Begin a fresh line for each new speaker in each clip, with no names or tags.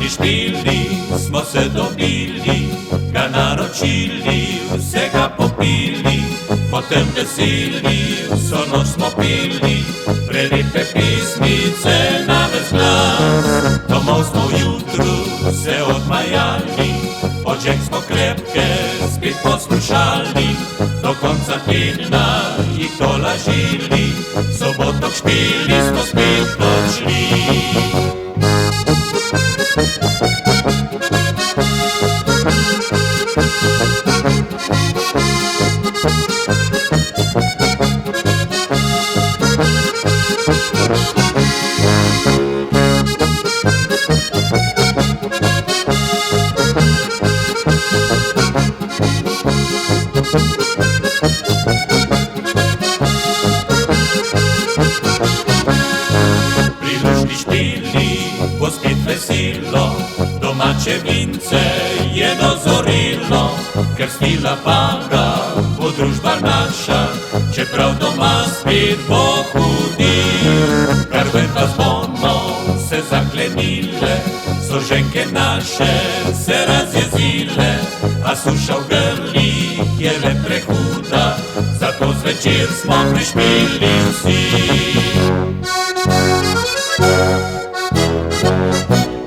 priložni špili smo se dobili, ga naročili, vsega popili, potem veseli, vso noč smo pili, prelepe pismice na ves glas. Domov smo jutru se odmajali, oček smo krepke spet poslušali, do konca tedna jih tolažili, soboto k špili smo spet odšli. Priložni špili bo spet veselo, domače vince je dozorilo, ker stila paga bo družba naša, čeprav doma spet bo hudi. Kar ven pa bomo se zaklenile, so ženke naše se razjezile, a suša v grlih je le prehuda, zato zvečer smo prišpili vsi.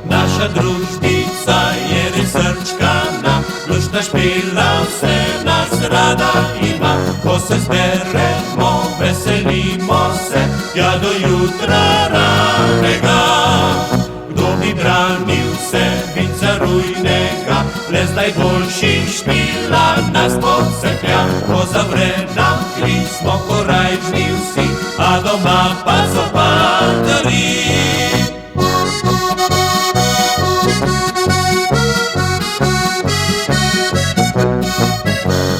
Naša družbica je res srčkana, luštna špila vse nas rada ima, ko se zberemo, veselimo se, ja do jutra ranega. Kdo bi branil vse vinca rujnega, le z najboljših špila nas podseklja, ko zavre nam kri, smo korajžni vsi, a doma pa so partnerji.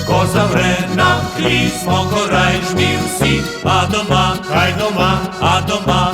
Ko zavre nam kri, smo korajžni vsi, a doma, kaj doma, a doma